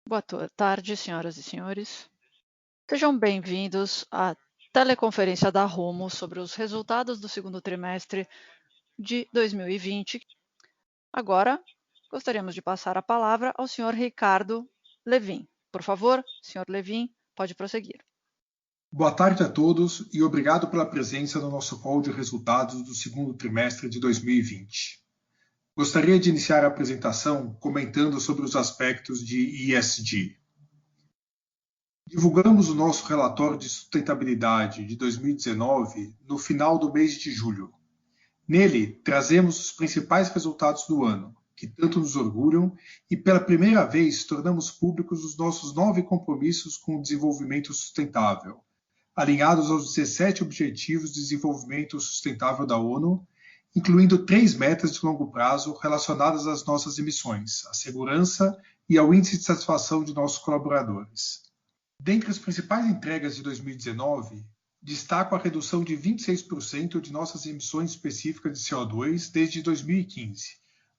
Boa tarde, senhoras e senhores. Sejam bem-vindos à teleconferência da Rumo sobre os resultados do segundo trimestre de 2020. Agora, gostaríamos de passar a palavra ao senhor Ricardo Lewin. Por favor, senhor Lewin, pode prosseguir. Boa tarde a todos e obrigado pela presença no nosso call de resultados do segundo trimestre de 2020. Gostaria de iniciar a apresentação comentando sobre os aspectos de ESG. Divulgamos o nosso relatório de sustentabilidade de 2019 no final do mês de julho. Nele, trazemos os principais resultados do ano, que tanto nos orgulham, e pela primeira vez tornamos públicos os nossos 9 compromissos com o desenvolvimento sustentável, alinhados aos 17 Objetivos de Desenvolvimento Sustentável da ONU, incluindo 3 metas de longo prazo relacionadas às nossas emissões, à segurança e ao índice de satisfação de nossos colaboradores. Dentre as principais entregas de 2019, destaco a redução de 26% de nossas emissões específicas de CO2 desde 2015,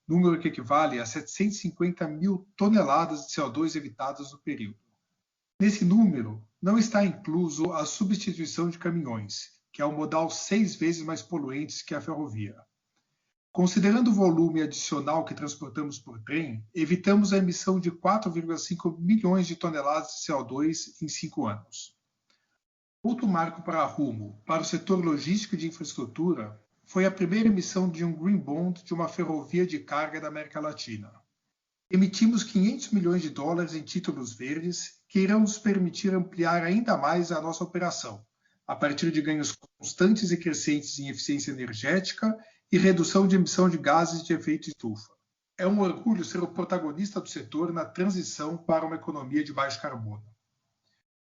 número que equivale a 750 mil toneladas de CO2 evitadas no período. Nesse número, não está incluso a substituição de caminhões, que é um modal 6 vezes mais poluente que a ferrovia. Considerando o volume adicional que transportamos por trem, evitamos a emissão de 4,5 milhões de toneladas de CO2 em 5 anos. Outro marco para a Rumo, para o setor logístico e de infraestrutura, foi a primeira emissão de um Green Bond de uma ferrovia de carga da América Latina. Emitimos 500 milhões de dólares em títulos verdes que irão nos permitir ampliar ainda mais a nossa operação, a partir de ganhos constantes e crescentes em eficiência energética e redução de emissão de gases de efeito estufa. É um orgulho ser o protagonista do setor na transição para uma economia de baixo carbono.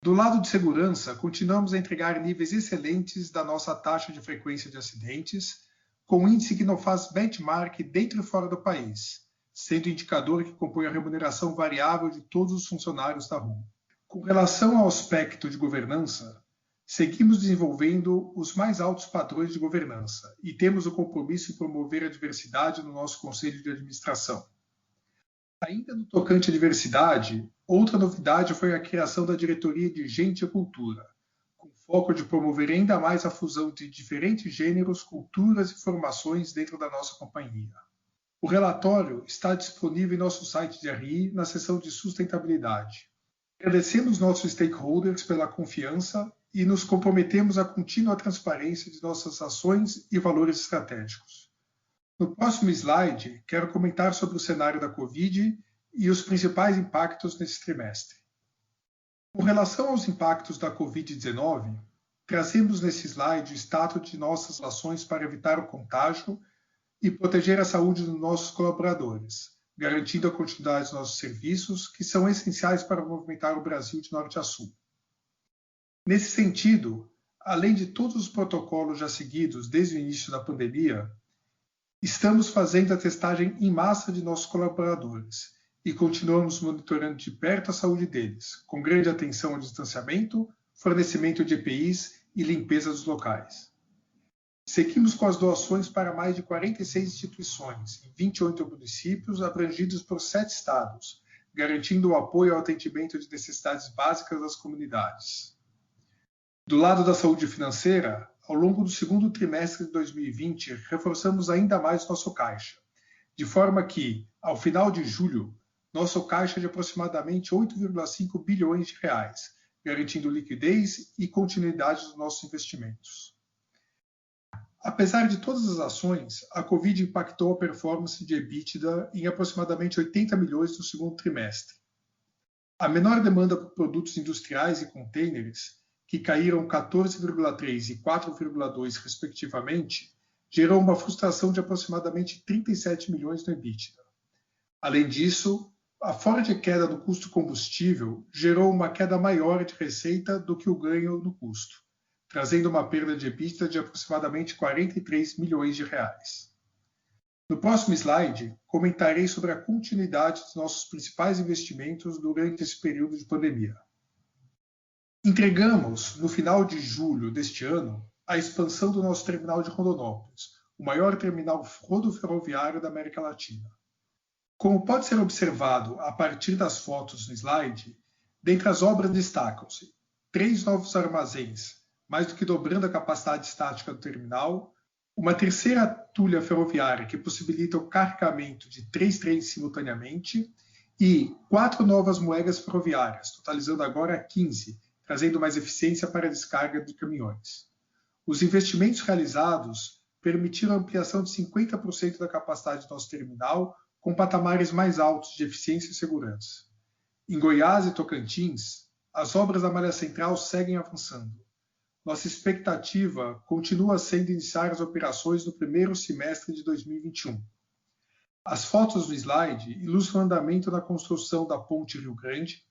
Do lado de segurança, continuamos a entregar níveis excelentes da nossa taxa de frequência de acidentes, com um índice que não faz benchmark dentro e fora do país, sendo indicador que compõe a remuneração variável de todos os funcionários da Rumo. Com relação ao aspecto de governança, seguimos desenvolvendo os mais altos padrões de governança e temos o compromisso de promover a diversidade no nosso Conselho de Administração. Ainda no tocante à diversidade, outra novidade foi a criação da Diretoria de Gente e Cultura, com foco de promover ainda mais a fusão de diferentes gêneros, culturas e formações dentro da nossa companhia. O relatório está disponível em nosso site de RI na seção de sustentabilidade. Agradecemos nossos stakeholders pela confiança e nos comprometemos à contínua transparência de nossas ações e valores estratégicos. No próximo slide, quero comentar sobre o cenário da Covid e os principais impactos nesse trimestre. Com relação aos impactos da Covid-19, trazemos nesse slide o status de nossas ações para evitar o contágio e proteger a saúde dos nossos colaboradores, garantindo a continuidade dos nossos serviços, que são essenciais para movimentar o Brasil de norte a sul. Nesse sentido, além de todos os protocolos já seguidos desde o início da pandemia, estamos fazendo a testagem em massa de nossos colaboradores e continuamos monitorando de perto a saúde deles, com grande atenção ao distanciamento, fornecimento de EPIs e limpeza dos locais. Seguimos com as doações para mais de 46 instituições, em 28 municípios, abrangidos por 7 estados, garantindo o apoio ao atendimento de necessidades básicas das comunidades. Do lado da saúde financeira, ao longo do segundo trimestre de 2020, reforçamos ainda mais nosso caixa, de forma que, ao final de julho, nosso caixa é de aproximadamente 8,5 bilhões de reais, garantindo liquidez e continuidade dos nossos investimentos. Apesar de todas as ações, a Covid impactou a performance de EBITDA em aproximadamente 80 milhões no segundo trimestre. A menor demanda por produtos industriais e contêineres, que caíram 14,3% e 4,2% respectivamente, gerou uma frustração de aproximadamente 37 milhões no EBITDA. Além disso, a forte queda no custo combustível gerou uma queda maior de receita do que o ganho no custo, trazendo uma perda de EBITDA de aproximadamente 43 milhões de reais. No próximo slide, comentarei sobre a continuidade dos nossos principais investimentos durante esse período de pandemia. Entregamos, no final de julho deste ano, a expansão do nosso terminal de Rondonópolis, o maior terminal rodoferroviário da América Latina. Como pode ser observado a partir das fotos no slide, dentre as obras destacam-se 3 novos armazéns, mais do que dobrando a capacidade estática do terminal, uma terceira tulha ferroviária que possibilita o carregamento de 3 trens simultaneamente e 4 novas moedas ferroviárias, totalizando agora 15, trazendo mais eficiência para a descarga de caminhões. Os investimentos realizados permitiram a ampliação de 50% da capacidade do nosso terminal, com patamares mais altos de eficiência e segurança. Em Goiás e Tocantins, as obras da malha central seguem avançando. Nossa expectativa continua sendo iniciar as operações no primeiro semestre de 2021. As fotos no slide ilustram o andamento na construção da Ponte Rio Grande,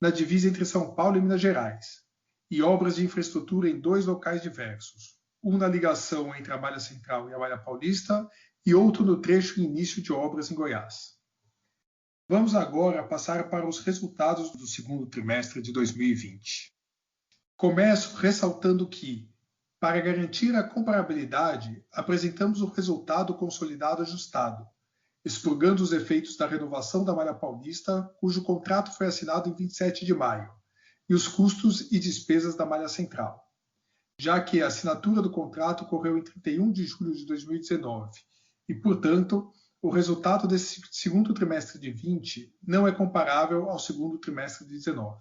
na divisa entre São Paulo e Minas Gerais, e obras de infraestrutura em 2 locais diversos, um na ligação entre a malha central e a malha paulista e outro no trecho e início de obras em Goiás. Vamos agora passar para os resultados do segundo trimestre de 2020. Começo ressaltando que, para garantir a comparabilidade, apresentamos o resultado consolidado ajustado, expurgando os efeitos da renovação da malha paulista, cujo contrato foi assinado em 27 de maio, e os custos e despesas da malha central, já que a assinatura do contrato ocorreu em 31 de julho de 2019 e, portanto, o resultado desse segundo trimestre de 20 não é comparável ao segundo trimestre de 19.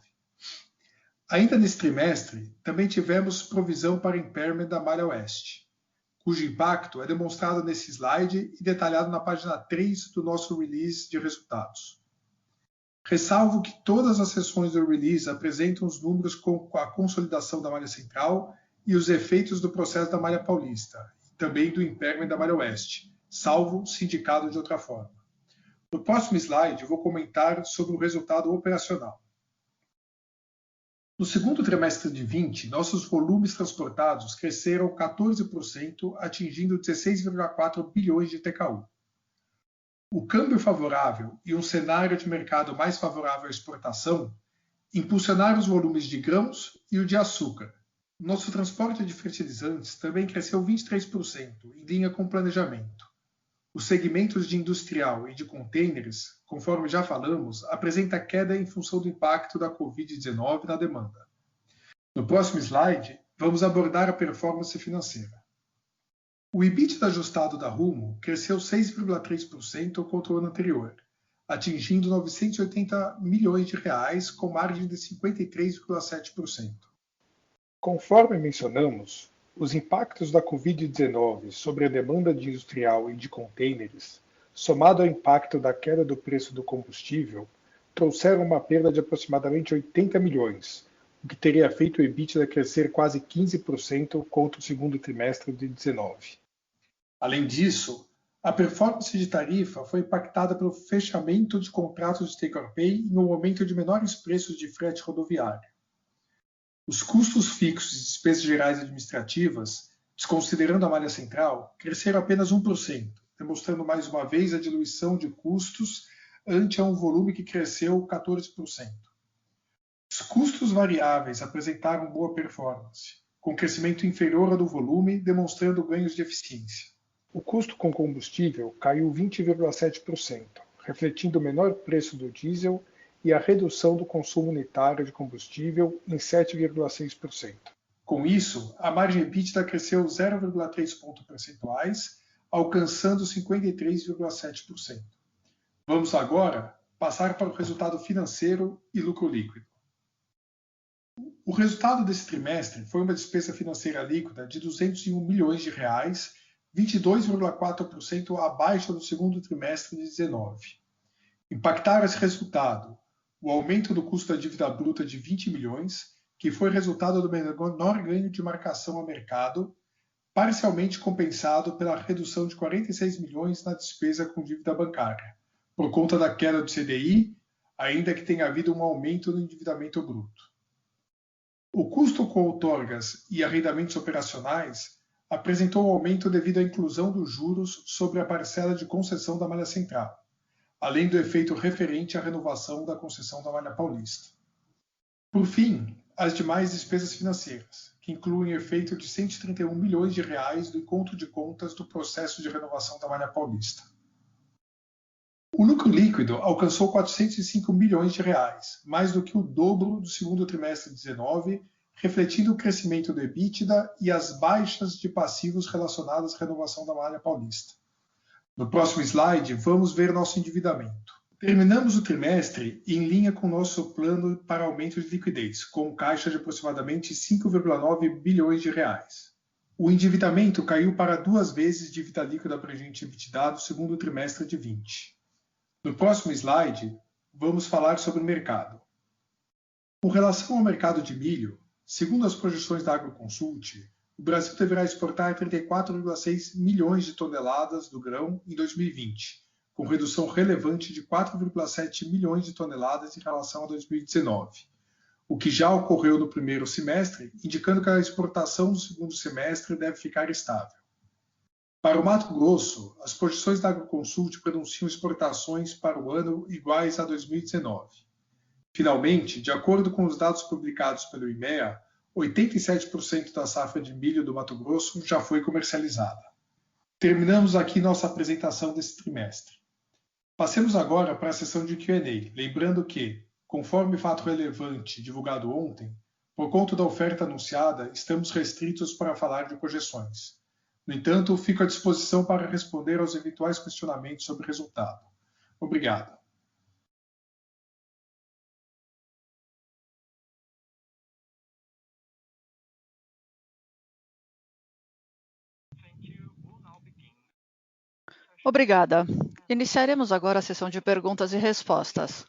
Ainda nesse trimestre, também tivemos provisão para impairment da malha oeste, cujo impacto é demonstrado nesse slide e detalhado na página 3 do nosso release de resultados. Ressalvo que todas as seções do release apresentam os números com a consolidação da malha central e os efeitos do processo da malha paulista, e também do impairment da malha oeste, salvo se indicado de outra forma. No próximo slide, eu vou comentar sobre o resultado operacional. No segundo trimestre de 20, nossos volumes transportados cresceram 14%, atingindo 16,4 bilhões de TKU. O câmbio favorável e um cenário de mercado mais favorável à exportação impulsionaram os volumes de grãos e o de açúcar. Nosso transporte de fertilizantes também cresceu 23%, em linha com o planejamento. Os segmentos de industrial e de contêineres, conforme já falamos, apresenta queda em função do impacto da Covid-19 na demanda. No próximo slide, vamos abordar a performance financeira. O EBITDA ajustado da Rumo cresceu 6,3% contra o ano anterior, atingindo 980 milhões de reais, com margem de 53,7%. Conforme mencionamos, os impactos da Covid-19 sobre a demanda de industrial e de contêineres, somado ao impacto da queda do preço do combustível, trouxeram uma perda de aproximadamente 80 milhões, o que teria feito o EBITDA crescer quase 15% contra o segundo trimestre de 2019. Além disso, a performance de tarifa foi impactada pelo fechamento de contratos de take-or-pay e no aumento de menores preços de frete rodoviário. Os custos fixos e despesas gerais administrativas, desconsiderando a malha central, cresceram apenas 1%, demonstrando mais uma vez a diluição de custos ante um volume que cresceu 14%. Os custos variáveis apresentaram boa performance, com crescimento inferior ao do volume, demonstrando ganhos de eficiência. O custo com combustível caiu 20,7%, refletindo o menor preço do diesel e a redução do consumo unitário de combustível em 7,6%. Com isso, a margem EBITDA cresceu 0,3 pontos percentuais, alcançando 53,7%. Vamos agora passar para o resultado financeiro e lucro líquido. O resultado desse trimestre foi uma despesa financeira líquida de 201 milhões de reais, 22,4% abaixo do segundo trimestre de 2019. Impactaram esse resultado o aumento do custo da dívida bruta de 20 milhões, que foi resultado do menor ganho de marcação a mercado, parcialmente compensado pela redução de 46 milhões na despesa com dívida bancária, por conta da queda do CDI, ainda que tenha havido um aumento no endividamento bruto. O custo com outorgas e arrendamentos operacionais apresentou um aumento devido à inclusão dos juros sobre a parcela de concessão da malha central, além do efeito referente à renovação da concessão da malha paulista. Por fim, as demais despesas financeiras, que incluem o efeito de 131 milhões de reais do encontro de contas do processo de renovação da malha paulista. O lucro líquido líquido alcançou 405 milhões de reais, mais do que o dobro do segundo trimestre de 2019, refletindo o crescimento do EBITDA e as baixas de passivos relacionadas à renovação da Malha Paulista. No próximo slide, vamos ver nosso endividamento. Terminamos o trimestre em linha com nosso plano para aumento de liquidez, com caixa de aproximadamente 5,9 bilhões de reais. O endividamento caiu para 2 vezes dívida líquida abrangente EBITDA no segundo trimestre de 2020. No próximo slide, vamos falar sobre o mercado. Com relação ao mercado de milho, segundo as projeções da Agroconsult, o Brasil deverá exportar 34,6 milhões de toneladas do grão em 2020, com redução relevante de 4,7 milhões de toneladas em relação a 2019, o que já ocorreu no primeiro semestre, indicando que a exportação no segundo semestre deve ficar estável. Para o Mato Grosso, as projeções da Agroconsult pronunciam exportações para o ano iguais a 2019. Finalmente, de acordo com os dados publicados pelo IMEA, 87% da safra de milho do Mato Grosso já foi comercializada. Terminamos aqui nossa apresentação desse trimestre. Passemos agora para a sessão de Q&A, lembrando que, conforme fato relevante divulgado ontem, por conta da oferta anunciada, estamos restritos para falar de projeções. No entanto, fico à disposição para responder aos eventuais questionamentos sobre o resultado. Obrigado. Obrigada. Iniciaremos agora a sessão de perguntas e respostas.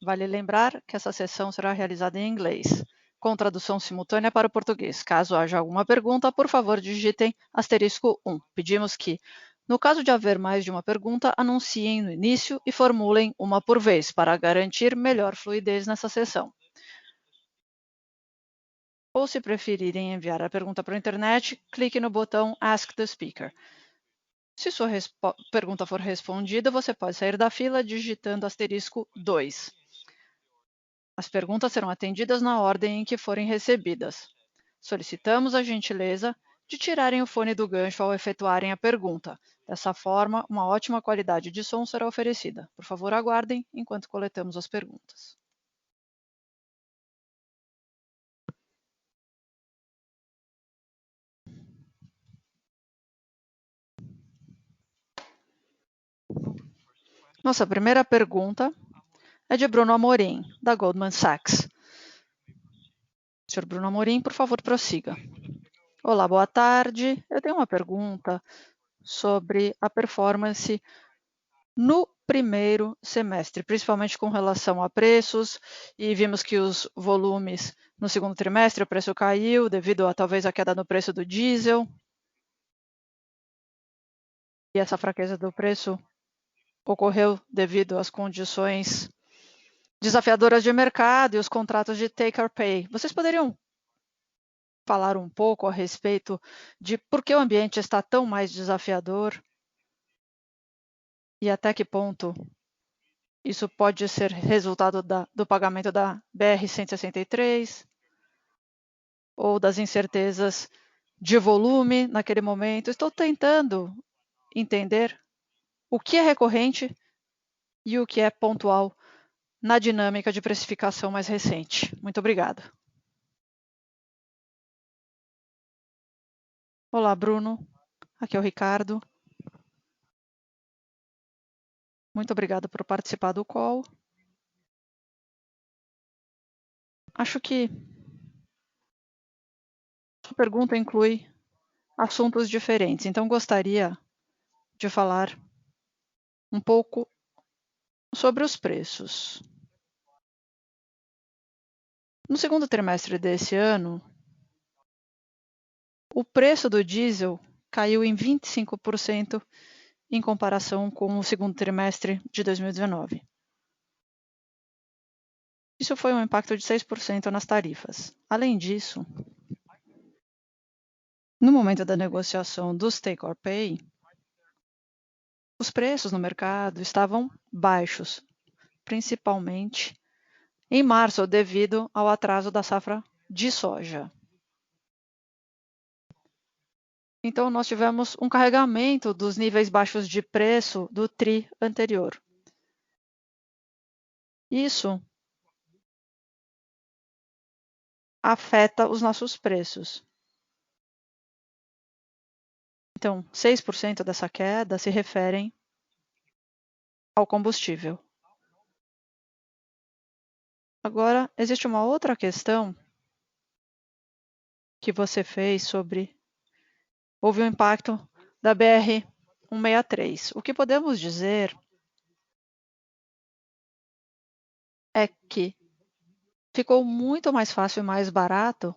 Vale lembrar que essa sessão será realizada em inglês, com tradução simultânea para o português. Caso haja alguma pergunta, por favor, digitem *1. Pedimos que, no caso de haver mais de uma pergunta, anunciem no início e formulem uma por vez, para garantir melhor fluidez nessa sessão. Ou, se preferirem enviar a pergunta para a internet, clique no botão Ask the Speaker. Se sua pergunta for respondida, você pode sair da fila digitando *2. As perguntas serão atendidas na ordem em que forem recebidas. Solicitamos a gentileza de tirarem o fone do gancho ao efetuarem a pergunta. Dessa forma, uma ótima qualidade de som será oferecida. Por favor, aguardem enquanto coletamos as perguntas. Nossa primeira pergunta é de Bruno Amorim, da Goldman Sachs. Senhor Bruno Amorim, por favor, prossiga. Olá, boa tarde. Eu tenho uma pergunta sobre a performance no primeiro semestre, principalmente com relação a preços, e vimos que os volumes no segundo trimestre, o preço caiu devido a talvez a queda no preço do diesel. E essa fraqueza do preço ocorreu devido às condições desafiadoras de mercado e os contratos de take or pay. Vocês poderiam falar um pouco a respeito de por que o ambiente está tão mais desafiador e até que ponto isso pode ser resultado do pagamento da BR-163 ou das incertezas de volume naquele momento? Estou tentando entender o que é recorrente e o que é pontual na dinâmica de precificação mais recente. Muito obrigada. Olá, Bruno. Aqui é o Ricardo. Muito obrigada por participar do call. Acho que a pergunta inclui assuntos diferentes, então gostaria de falar um pouco sobre os preços. No segundo trimestre desse ano, o preço do diesel caiu em 25% em comparação com o segundo trimestre de 2019. Isso foi um impacto de 6% nas tarifas. Além disso, no momento da negociação dos take or pay, os preços no mercado estavam baixos, principalmente em março, devido ao atraso da safra de soja. Então, nós tivemos um carregamento dos níveis baixos de preço do TRI anterior. Isso afeta os nossos preços. Então, 6% dessa queda se referem ao combustível. Agora, existe uma outra questão que você fez sobre... Houve um impacto da BR-163. O que podemos dizer é que ficou muito mais fácil e mais barato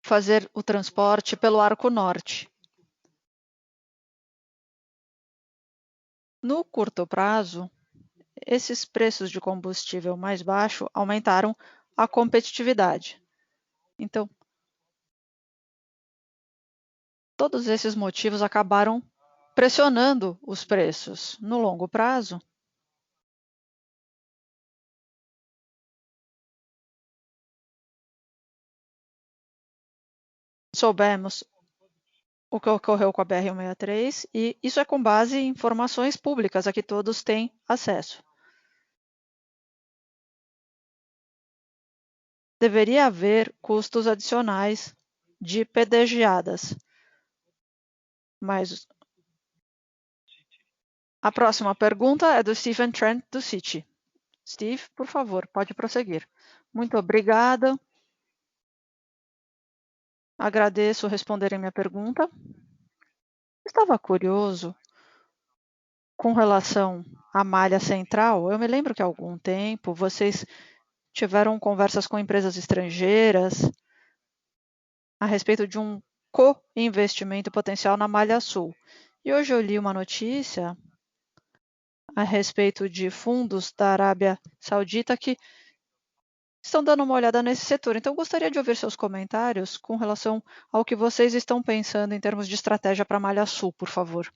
fazer o transporte pelo Arco Norte. No curto prazo, esses preços de combustível mais baixo aumentaram a competitividade. Então, todos esses motivos acabaram pressionando os preços. No longo prazo, soubemos o que ocorreu com a BR-163 e isso é com base em informações públicas a que todos têm acesso. Deveria haver custos adicionais de pedegiadas, mas a próxima pergunta é do Stephen Trent, do Citi. Steve, por favor, pode prosseguir. Muito obrigada. Agradeço responderem minha pergunta. Estava curioso com relação à malha central. Eu me lembro que há algum tempo vocês tiveram conversas com empresas estrangeiras a respeito de um co-investimento potencial na Malha Sul. E hoje eu li uma notícia a respeito de fundos da Arábia Saudita que estão dando uma olhada nesse setor. Então, eu gostaria de ouvir seus comentários com relação ao que vocês estão pensando em termos de estratégia para a Malha Sul, por favor.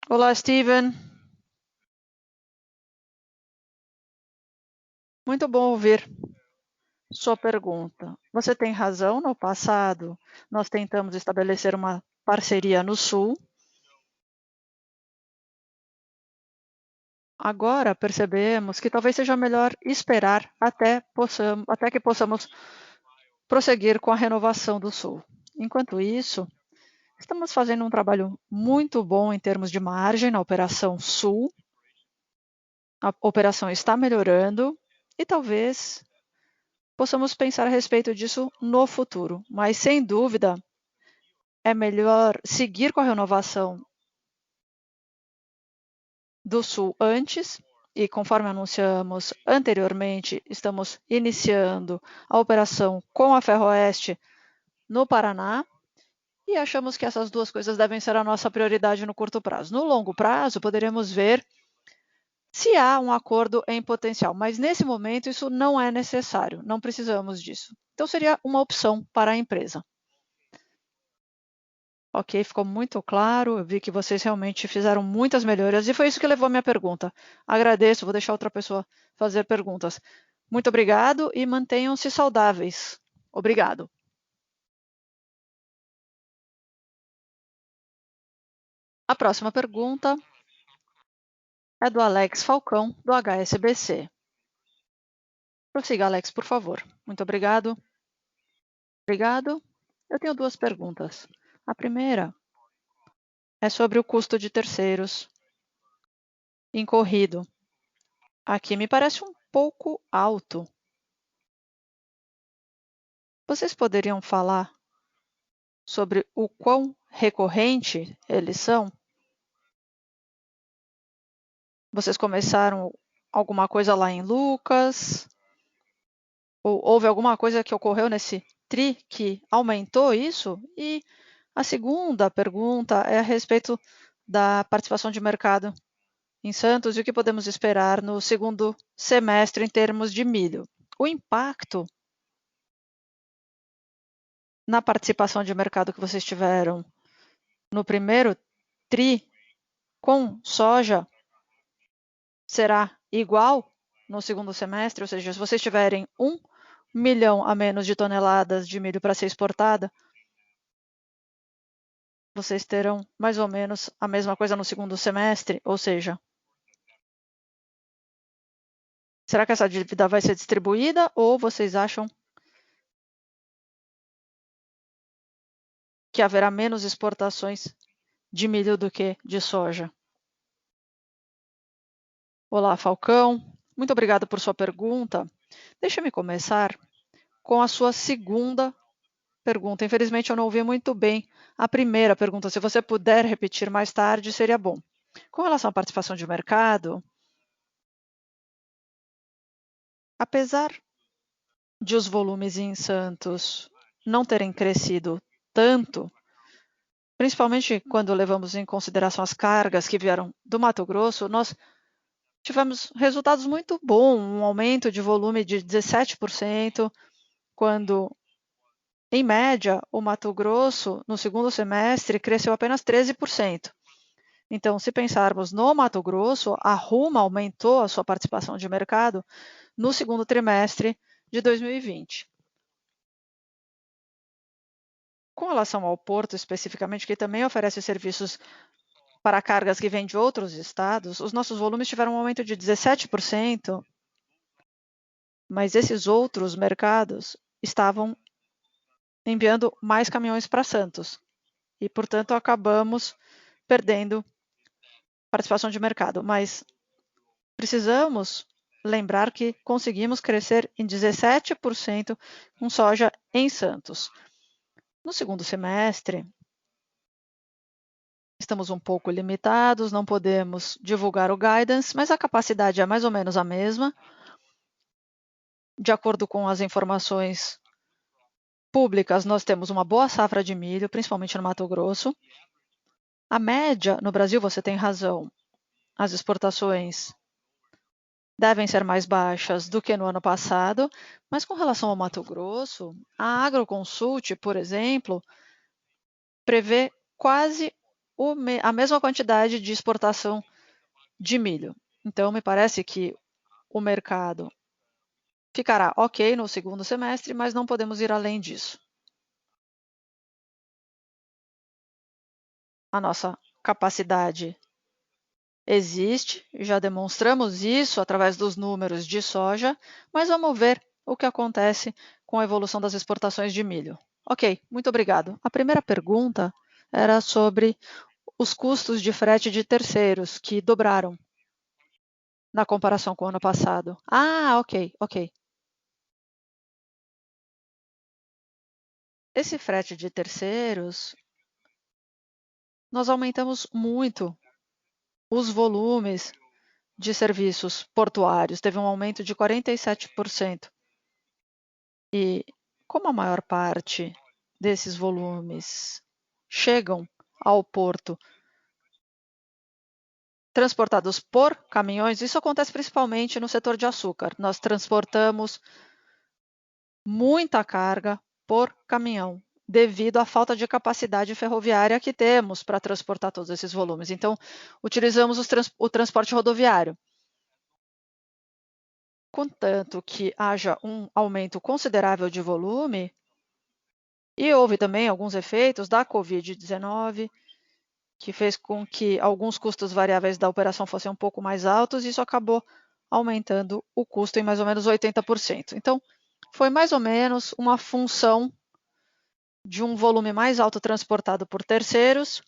Olá, Steven. Muito bom ouvir sua pergunta. Você tem razão, no passado nós tentamos estabelecer uma parceria no Sul. Agora percebemos que talvez seja melhor esperar até que possamos prosseguir com a renovação do Sul. Enquanto isso, estamos fazendo um trabalho muito bom em termos de margem na Operação Sul. A operação está melhorando e talvez possamos pensar a respeito disso no futuro. Mas, sem dúvida, é melhor seguir com a renovação do Sul antes. E, conforme anunciamos anteriormente, estamos iniciando a operação com a Ferroeste no Paraná. E achamos que essas duas coisas devem ser a nossa prioridade no curto prazo. No longo prazo, poderemos ver se há um acordo em potencial, mas nesse momento isso não é necessário, não precisamos disso. Então seria uma opção para a empresa. Ok, ficou muito claro, eu vi que vocês realmente fizeram muitas melhorias e foi isso que levou a minha pergunta. Agradeço, vou deixar outra pessoa fazer perguntas. Muito obrigado e mantenham-se saudáveis. Obrigado. A próxima pergunta é do Alex Falcão, do HSBC. Prossiga, Alex, por favor. Muito obrigado. Obrigado. Eu tenho duas perguntas. A primeira é sobre o custo de terceiros incorrido. Aqui me parece um pouco alto. Vocês poderiam falar sobre o quão recorrente eles são? Vocês começaram alguma coisa lá em Lucas? Ou houve alguma coisa que ocorreu nesse TRI que aumentou isso? E a segunda pergunta é a respeito da participação de mercado em Santos e o que podemos esperar no segundo semestre em termos de milho. O impacto na participação de mercado que vocês tiveram no primeiro TRI com soja será igual no segundo semestre? Ou seja, se vocês tiverem 1 milhão a menos de toneladas de milho para ser exportada, vocês terão mais ou menos a mesma coisa no segundo semestre, ou seja, será que essa dívida vai ser distribuída ou vocês acham que haverá menos exportações de milho do que de soja? Olá, Falcão. Muito obrigada por sua pergunta. Deixa-me começar com a sua segunda pergunta. Infelizmente, eu não ouvi muito bem a primeira pergunta. Se você puder repetir mais tarde, seria bom. Com relação à participação de mercado, apesar de os volumes em Santos não terem crescido tanto, principalmente quando levamos em consideração as cargas que vieram do Mato Grosso, nós tivemos resultados muito bons, um aumento de volume de 17%, quando, em média, o Mato Grosso, no segundo semestre, cresceu apenas 13%. Então, se pensarmos no Mato Grosso, a Rumo aumentou a sua participação de mercado no segundo trimestre de 2020. Com relação ao porto, especificamente, que também oferece serviços para cargas que vêm de outros estados, os nossos volumes tiveram um aumento de 17%, mas esses outros mercados estavam enviando mais caminhões para Santos e, portanto, acabamos perdendo participação de mercado. Mas precisamos lembrar que conseguimos crescer em 17% com soja em Santos. No segundo semestre, estamos um pouco limitados, não podemos divulgar o guidance, mas a capacidade é mais ou menos a mesma. De acordo com as informações públicas, nós temos uma boa safra de milho, principalmente no Mato Grosso. A média no Brasil, você tem razão, as exportações devem ser mais baixas do que no ano passado, mas com relação ao Mato Grosso, a Agroconsult, por exemplo, prevê quase a mesma quantidade de exportação de milho. Então, me parece que o mercado ficará ok no segundo semestre, mas não podemos ir além disso. A nossa capacidade existe, já demonstramos isso através dos números de soja, mas vamos ver o que acontece com a evolução das exportações de milho. Ok, muito obrigado. A primeira pergunta era sobre os custos de frete de terceiros, que dobraram na comparação com o ano passado. Ah, ok. Esse frete de terceiros, nós aumentamos muito os volumes de serviços portuários, teve um aumento de 47%. E como a maior parte desses volumes chegam ao porto transportados por caminhões, isso acontece principalmente no setor de açúcar. Nós transportamos muita carga por caminhão, devido à falta de capacidade ferroviária que temos para transportar todos esses volumes. Então, utilizamos o transporte rodoviário. Contanto que haja um aumento considerável de volume, e houve também alguns efeitos da Covid-19, que fez com que alguns custos variáveis da operação fossem um pouco mais altos, e isso acabou aumentando o custo em mais ou menos 80%. Então, foi mais ou menos uma função de um volume mais alto transportado por terceiros,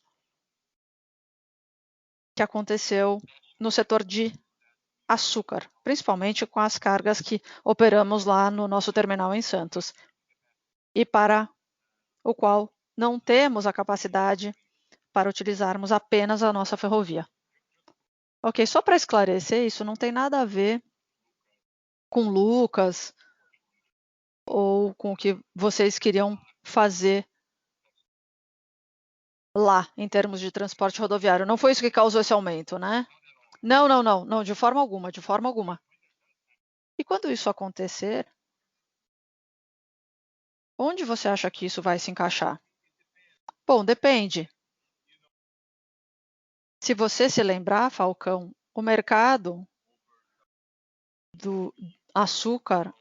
que aconteceu no setor de açúcar, principalmente com as cargas que operamos lá no nosso terminal em Santos, e para o qual não temos a capacidade para utilizarmos apenas a nossa ferrovia. Ok, só para esclarecer, isso não tem nada a ver com Lucas ou com o que vocês queriam fazer lá, em termos de transporte rodoviário. Não foi isso que causou esse aumento, né? Não, de forma alguma. E quando isso acontecer, onde você acha que isso vai se encaixar? Bom, depende. Se você se lembrar, Falcão, o mercado do açúcar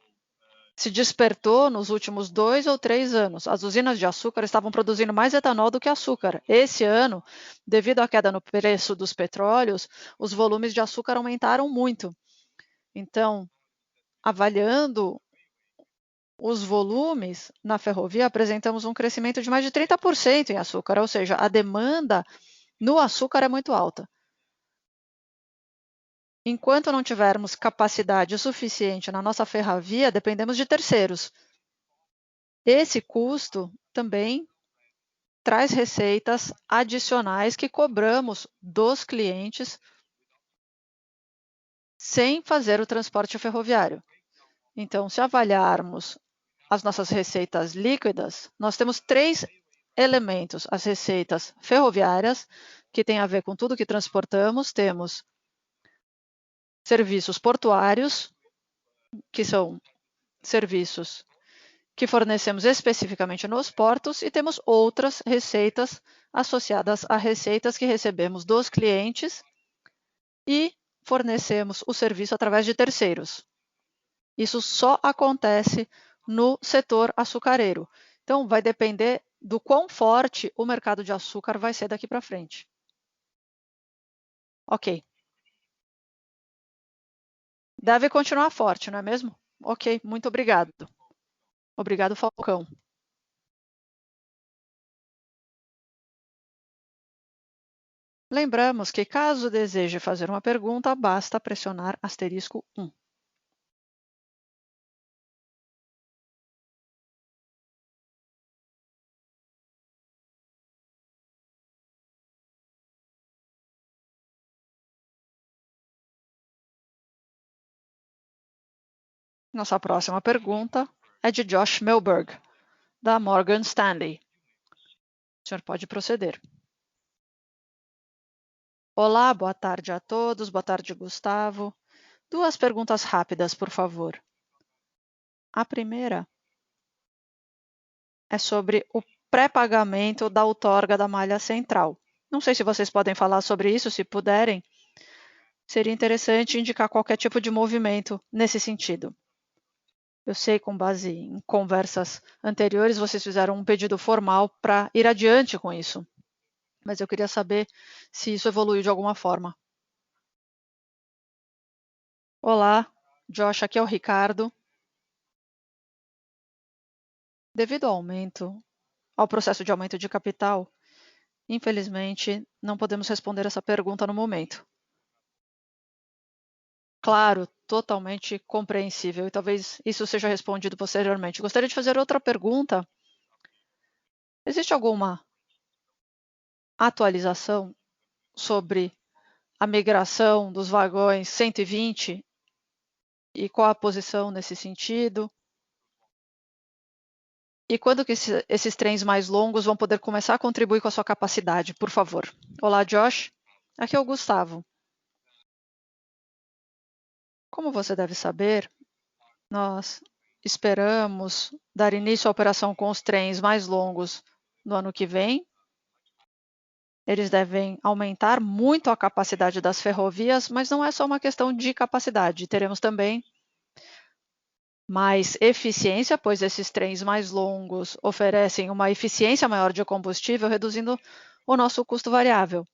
se despertou nos últimos 2 ou 3 anos. As usinas de açúcar estavam produzindo mais etanol do que açúcar. Esse ano, devido à queda no preço dos petróleos, os volumes de açúcar aumentaram muito. Então, avaliando os volumes na ferrovia, apresentamos um crescimento de mais de 30% em açúcar, ou seja, a demanda no açúcar é muito alta. Enquanto não tivermos capacidade suficiente na nossa ferrovia, dependemos de terceiros. Esse custo também traz receitas adicionais que cobramos dos clientes sem fazer o transporte ferroviário. Então, se avaliarmos as nossas receitas líquidas, nós temos 3 elementos. As receitas ferroviárias, que têm a ver com tudo que transportamos, temos serviços portuários, que são serviços que fornecemos especificamente nos portos, e temos outras receitas associadas a receitas que recebemos dos clientes e fornecemos o serviço através de terceiros. Isso só acontece no setor açucareiro. Então, vai depender do quão forte o mercado de açúcar vai ser daqui para frente. Ok. Deve continuar forte, não é mesmo? Ok, muito obrigado. Obrigado, Falcão. Lembramos que, caso deseje fazer uma pergunta, basta pressionar *1. Nossa próxima pergunta é de Josh Milberg, da Morgan Stanley. O senhor pode proceder. Olá, boa tarde a todos. Boa tarde, Gustavo. 2 perguntas rápidas, por favor. A primeira é sobre o pré-pagamento da outorga da malha central. Não sei se vocês podem falar sobre isso, se puderem. Seria interessante indicar qualquer tipo de movimento nesse sentido. Eu sei, com base em conversas anteriores, vocês fizeram um pedido formal para ir adiante com isso. Mas eu queria saber se isso evoluiu de alguma forma. Olá, Josh, aqui é o Ricardo. Devido ao processo de aumento de capital, infelizmente, não podemos responder essa pergunta no momento. Claro, totalmente compreensível, e talvez isso seja respondido posteriormente. Gostaria de fazer outra pergunta. Existe alguma atualização sobre a migração dos vagões 120 e qual a posição nesse sentido? E quando que esses trens mais longos vão poder começar a contribuir com a sua capacidade, por favor? Olá, Josh. Aqui é o Gustavo. Como você deve saber, nós esperamos dar início à operação com os trens mais longos no ano que vem. Eles devem aumentar muito a capacidade das ferrovias, mas não é só uma questão de capacidade. Teremos também mais eficiência, pois esses trens mais longos oferecem uma eficiência maior de combustível, reduzindo o nosso custo variável.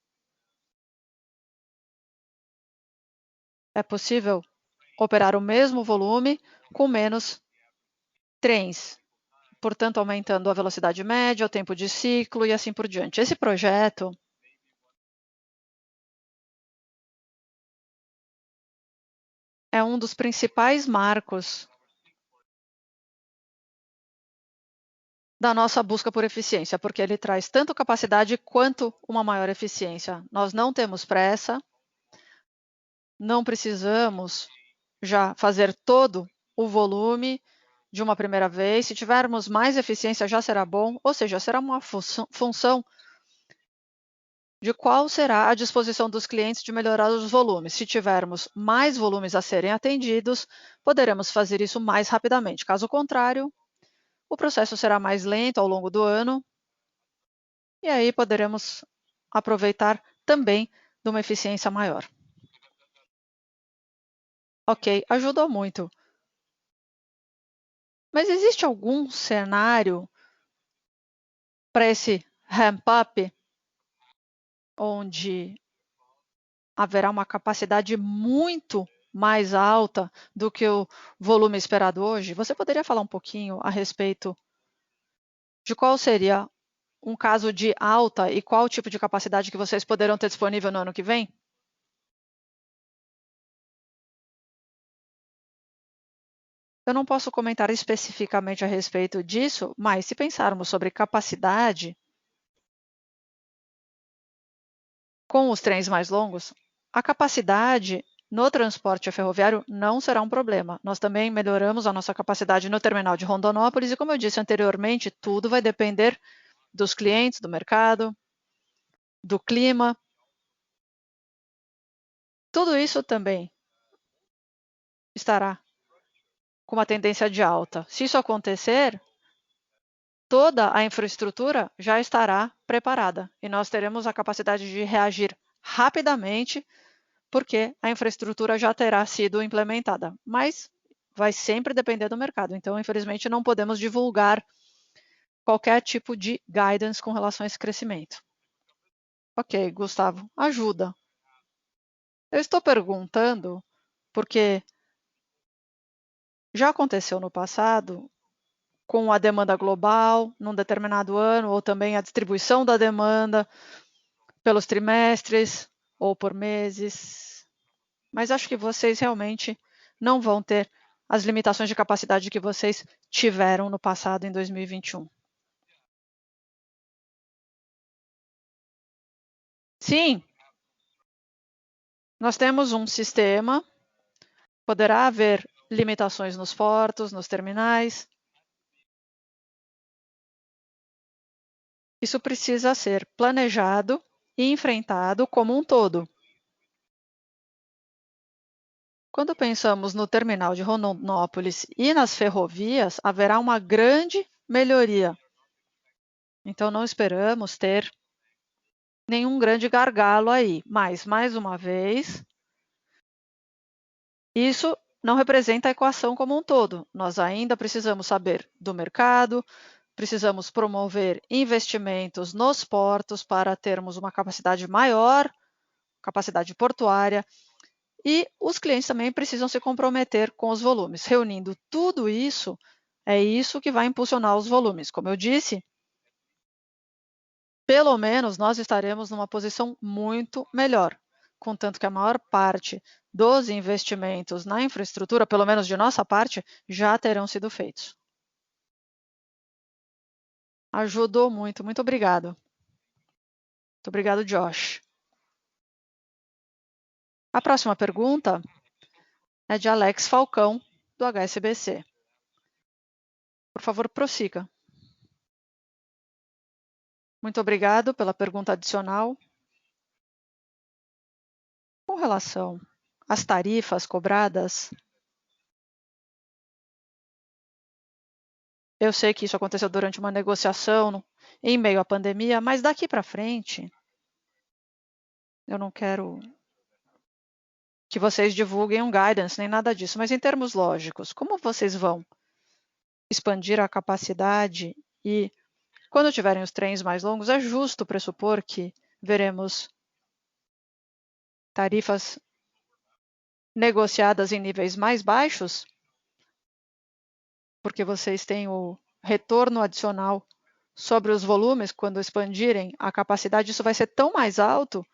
É possível operar o mesmo volume com menos trens, portanto, aumentando a velocidade média, o tempo de ciclo e assim por diante. Esse projeto é um dos principais marcos da nossa busca por eficiência, porque ele traz tanto capacidade quanto uma maior eficiência. Nós não temos pressa, não precisamos já fazer todo o volume de uma primeira vez. Se tivermos mais eficiência, já será bom, ou seja, será uma função de qual será a disposição dos clientes de melhorar os volumes. Se tivermos mais volumes a serem atendidos, poderemos fazer isso mais rapidamente. Caso contrário, o processo será mais lento ao longo do ano, e aí poderemos aproveitar também de uma eficiência maior. Ok, ajudou muito. Mas existe algum cenário para esse ramp-up onde haverá uma capacidade muito mais alta do que o volume esperado hoje? Você poderia falar um pouquinho a respeito de qual seria um caso de alta e qual tipo de capacidade que vocês poderão ter disponível no ano que vem? Eu não posso comentar especificamente a respeito disso, mas se pensarmos sobre capacidade com os trens mais longos, a capacidade no transporte ferroviário não será um problema. Nós também melhoramos a nossa capacidade no terminal de Rondonópolis e, como eu disse anteriormente, tudo vai depender dos clientes, do mercado, do clima. Tudo isso também estará com uma tendência de alta. Se isso acontecer, toda a infraestrutura já estará preparada e nós teremos a capacidade de reagir rapidamente, porque a infraestrutura já terá sido implementada. Mas vai sempre depender do mercado. Então, infelizmente, não podemos divulgar qualquer tipo de guidance com relação a esse crescimento. Ok, Gustavo, ajuda. Eu estou perguntando porque já aconteceu no passado com a demanda global num determinado ano, ou também a distribuição da demanda pelos trimestres ou por meses. Mas acho que vocês realmente não vão ter as limitações de capacidade que vocês tiveram no passado em 2021. Sim, nós temos um sistema, poderá haver limitações nos portos, nos terminais. Isso precisa ser planejado e enfrentado como um todo. Quando pensamos no terminal de Rondonópolis e nas ferrovias, haverá uma grande melhoria. Então, não esperamos ter nenhum grande gargalo aí. Mas, mais uma vez, isso não representa a equação como um todo. Nós ainda precisamos saber do mercado, precisamos promover investimentos nos portos para termos uma capacidade maior, capacidade portuária, e os clientes também precisam se comprometer com os volumes. Reunindo tudo isso, é isso que vai impulsionar os volumes. Como eu disse, pelo menos nós estaremos numa posição muito melhor, contanto que a maior parte dos investimentos na infraestrutura, pelo menos de nossa parte, já terão sido feitos. Ajudou muito, muito obrigado. Muito obrigado, Josh. A próxima pergunta é de Alex Falcão, do HSBC. Por favor, prossiga. Muito obrigado pela pergunta adicional. Com relação às tarifas cobradas, eu sei que isso aconteceu durante uma negociação em meio à pandemia, mas daqui para frente, eu não quero que vocês divulguem um guidance nem nada disso, mas em termos lógicos, como vocês vão expandir a capacidade e, quando tiverem os trens mais longos, é justo pressupor que veremos tarifas negociadas em níveis mais baixos, porque vocês têm o retorno adicional sobre os volumes quando expandirem a capacidade, isso vai ser tão mais alto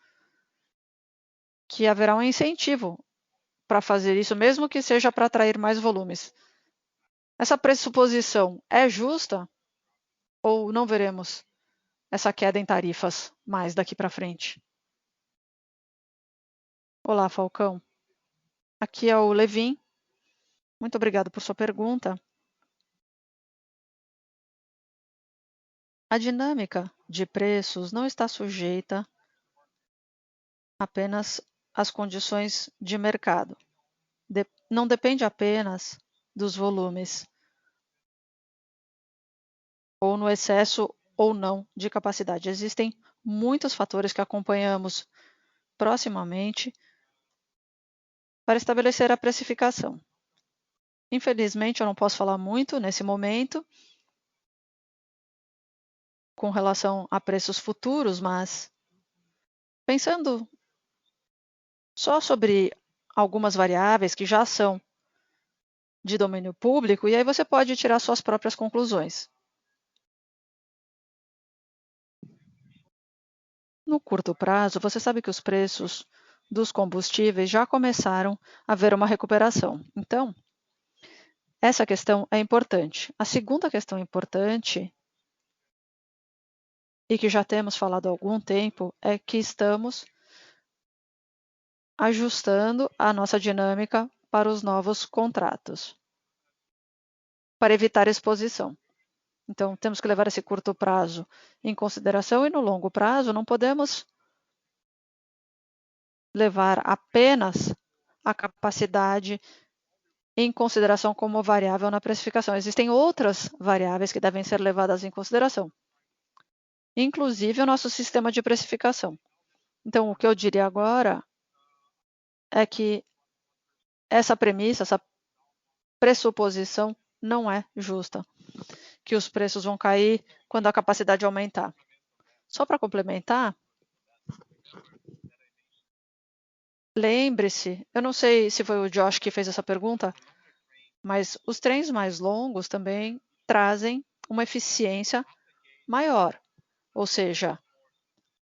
que haverá um incentivo para fazer isso, mesmo que seja para atrair mais volumes. Essa pressuposição é justa ou não veremos essa queda em tarifas mais daqui para frente? Olá, Falcão. Aqui é o Levin. Muito obrigado por sua pergunta. A dinâmica de preços não está sujeita apenas às condições de mercado. Não depende apenas dos volumes, ou no excesso ou não de capacidade. Existem muitos fatores que acompanhamos proximamente para estabelecer a precificação. Infelizmente, eu não posso falar muito nesse momento com relação a preços futuros, mas pensando só sobre algumas variáveis que já são de domínio público, e aí você pode tirar suas próprias conclusões. No curto prazo, você sabe que os preços dos combustíveis já começaram a ver uma recuperação. Então, essa questão é importante. A segunda questão importante, e que já temos falado há algum tempo, é que estamos ajustando a nossa dinâmica para os novos contratos, para evitar exposição. Então, temos que levar esse curto prazo em consideração e no longo prazo não podemos levar apenas a capacidade em consideração como variável na precificação. Existem outras variáveis que devem ser levadas em consideração, inclusive o nosso sistema de precificação. Então, o que eu diria agora é que essa premissa, essa pressuposição não é justa, que os preços vão cair quando a capacidade aumentar. Só para complementar, lembre-se, eu não sei se foi o Josh que fez essa pergunta, mas os trens mais longos também trazem uma eficiência maior. Ou seja,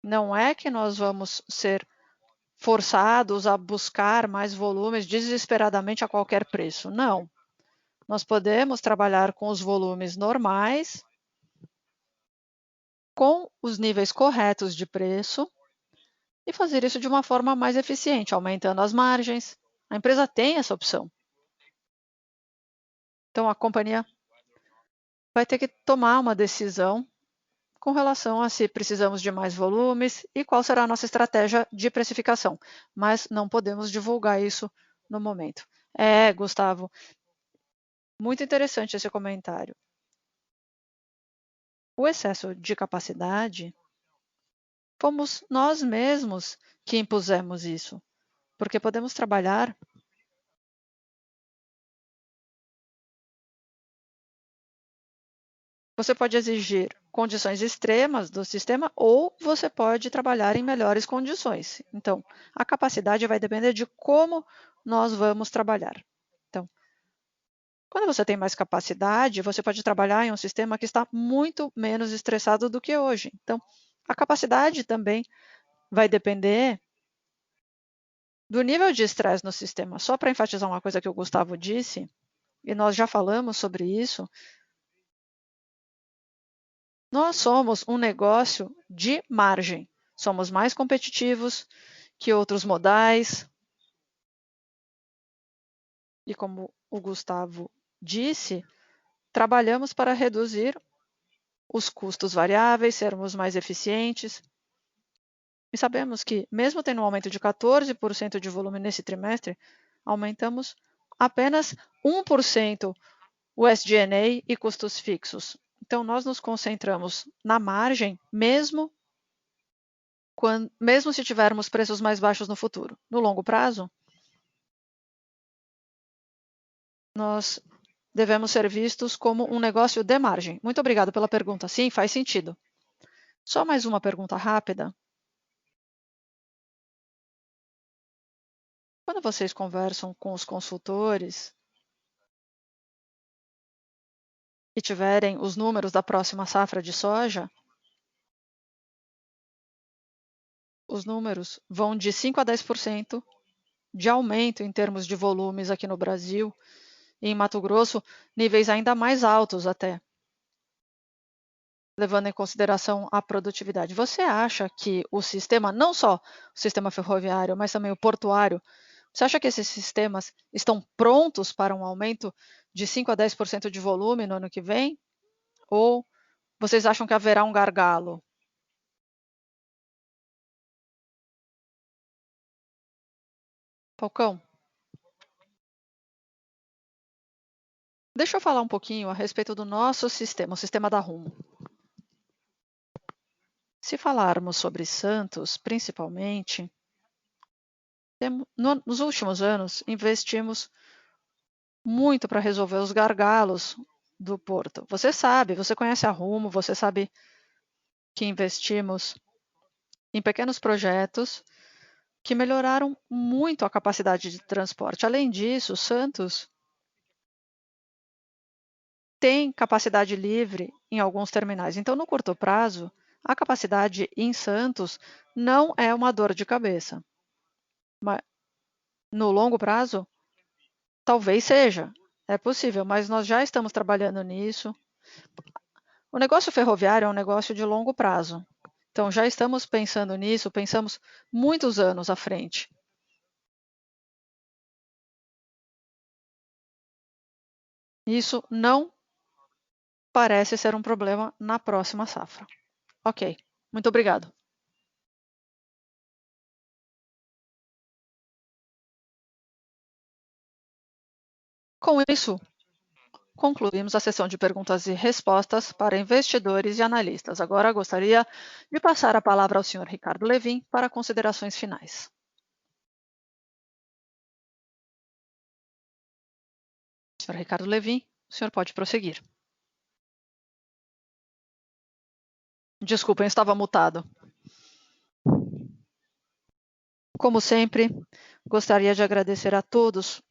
não é que nós vamos ser forçados a buscar mais volumes desesperadamente a qualquer preço. Não. Nós podemos trabalhar com os volumes normais, com os níveis corretos de preço e fazer isso de uma forma mais eficiente, aumentando as margens. A empresa tem essa opção. Então, a companhia vai ter que tomar uma decisão com relação a se precisamos de mais volumes e qual será a nossa estratégia de precificação. Mas não podemos divulgar isso no momento. Gustavo, muito interessante esse comentário. O excesso de capacidade, fomos nós mesmos que impusemos isso, porque podemos trabalhar Você pode exigir condições extremas do sistema ou você pode trabalhar em melhores condições. Então, a capacidade vai depender de como nós vamos trabalhar. Então, quando você tem mais capacidade, você pode trabalhar em um sistema que está muito menos estressado do que hoje. Então, a capacidade também vai depender do nível de estresse no sistema. Só para enfatizar uma coisa que o Gustavo disse, e nós já falamos sobre isso, nós somos um negócio de margem. Somos mais competitivos que outros modais. E como o Gustavo disse, trabalhamos para reduzir os custos variáveis, sermos mais eficientes. E sabemos que, mesmo tendo um aumento de 14% de volume nesse trimestre, aumentamos apenas 1% o SG&A e custos fixos. Então, nós nos concentramos na margem, mesmo se tivermos preços mais baixos no futuro. No longo prazo, nós devemos ser vistos como um negócio de margem. Muito obrigado pela pergunta. Sim, faz sentido. Só mais uma pergunta rápida. Quando vocês conversam com os consultores e tiverem os números da próxima safra de soja, os números vão de 5 a 10% de aumento em termos de volumes aqui no Brasil e em Mato Grosso, níveis ainda mais altos até, levando em consideração a produtividade. Você acha que o sistema, não só o sistema ferroviário, mas também o portuário, você acha que esses sistemas estão prontos para um aumento de 5 a 10% de volume no ano que vem? Ou vocês acham que haverá um gargalo? Falcão, deixa eu falar um pouquinho a respeito do nosso sistema, o sistema da Rumo. Se falarmos sobre Santos, principalmente, nos últimos anos investimos muito para resolver os gargalos do porto. Você sabe, você conhece a Rumo, você sabe que investimos em pequenos projetos que melhoraram muito a capacidade de transporte. Além disso, Santos tem capacidade livre em alguns terminais. Então, no curto prazo, a capacidade em Santos não é uma dor de cabeça. Mas no longo prazo, talvez seja. É possível, mas nós já estamos trabalhando nisso. O negócio ferroviário é um negócio de longo prazo. Então, já estamos pensando nisso, pensamos muitos anos à frente. Isso não parece ser um problema na próxima safra. Ok, muito obrigado. Com isso, concluímos a sessão de perguntas e respostas para investidores e analistas. Agora gostaria de passar a palavra ao senhor Ricardo Lewin para considerações finais. Senhor Ricardo Lewin, o senhor pode prosseguir. Desculpem, estava mutado. Como sempre, gostaria de agradecer a todos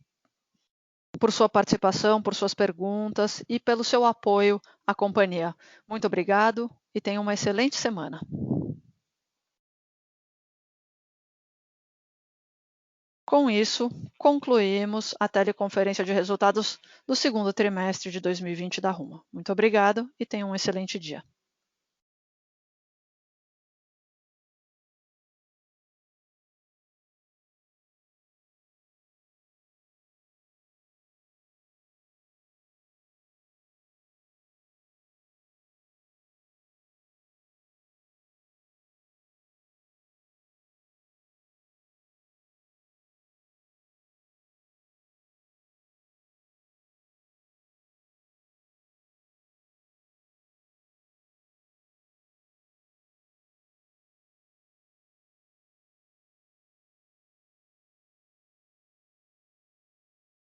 por sua participação, por suas perguntas e pelo seu apoio à companhia. Muito obrigado e tenham uma excelente semana. Com isso, concluímos a teleconferência de resultados do segundo trimestre de 2020 da Rumo. Muito obrigado e tenham um excelente dia.